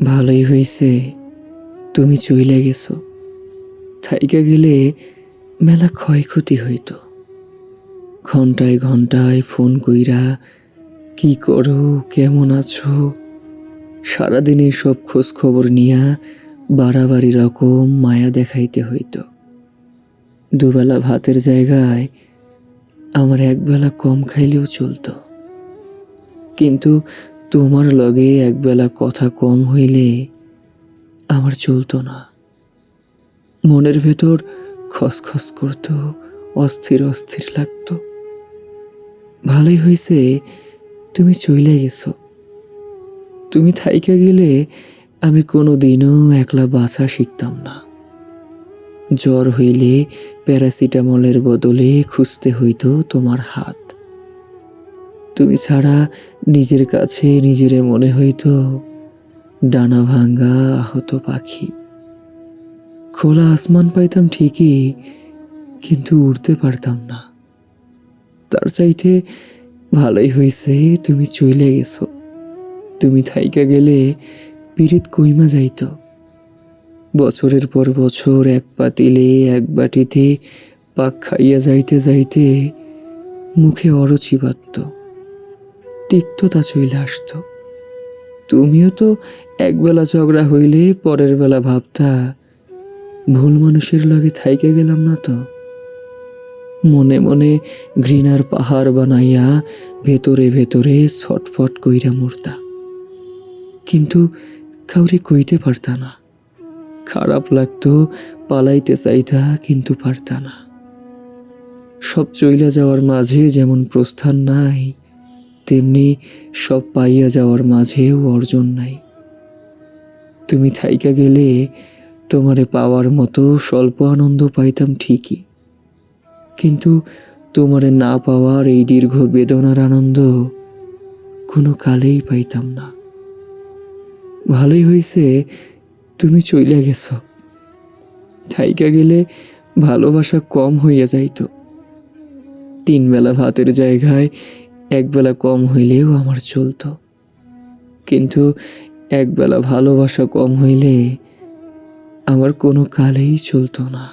ভালোই হইছে তুমি চইলা গেছো। থাইকা গেলে মেলা ক্ষয়ক্ষতি হইতো। ঘন্টায় ঘন্টায় ফোন কইরা কি করো, কেমন আছো, সারাদিনে সব খোঁজ খবর নিয়া বাড়াবাড়ি রকম মায়া দেখাইতে হইতো। দুবেলা ভাতের জায়গায় আমার একবেলা কম খাইলেও চলতো, কিন্তু তোমার লগে একবেলা কথা কম হইলে আমার চলতো না। মনের ভেতর খসখস করতো, অস্থির অস্থির লাগতো। ভালোই হইছে তুমি চইলা গেছো। তুমি থাইকা গেলে আমি কোনোদিনও একলা বাঁচা শিখতাম না। জ্বর হইলে প্যারাসিটামলের বদলে খুঁজতে হইতো তোমার হাত। তুমি ছাড়া নিজের কাছে নিজেরে মনে হইতো ডানা ভাঙ্গা আহত পাখি। খোলা আসমান পাইতাম ঠিকই, কিন্তু উড়তে পারতাম না। তার চাইতে ভালোই হইছে তুমি চইলে গেছো। তুমি থাইকা গেলে পীড়িত কইমা যাইতো। বছরের পর বছর এক পাতিলে এক বাটিতে পাক খাইয়া যাইতে যাইতে মুখে অরুচি বাঁধত, তিক্ততা চইলে আসতো। তুমিও তো একবেলা ঝগড়া হইলে পরের বেলা ভাবতা ভুল মানুষের লগে থাইকে গেলাম না তো। মনে মনে ঘৃণার পাহাড় বানাইয়া ভেতরে ভেতরে ছটফট কইরা মরতা, কিন্তু কাউরে কইতে পারতা না। খারাপ লাগতো, পালাইতে চাইতা, কিন্তু পারতা না। সব চইলা যাওয়ার মাঝে যেমন প্রস্থান নাই, তেমনি সব পাইয়া যাওয়ার মাঝেও অর্জন নাই। তুমি থাইকা গেলে তোমারে পাওয়ার মতো স্বল্প আনন্দ পাইতাম ঠিকই, কিন্তু তোমারে না পাওয়ার এই দীর্ঘ বেদনার আনন্দ কোনো কালেই পাইতাম না। ভালোই হইছে তুমি চইলা গেছ। থাইকা গেলে ভালোবাসা কম হইয়া যাইতো। 3 বেলা ভাতের জায়গায় একবেলা কম হইলেও আমার চলতো, কিন্তু একবেলা ভালোবাসা কম হইলে আমার কোনো কালেই চলতো না।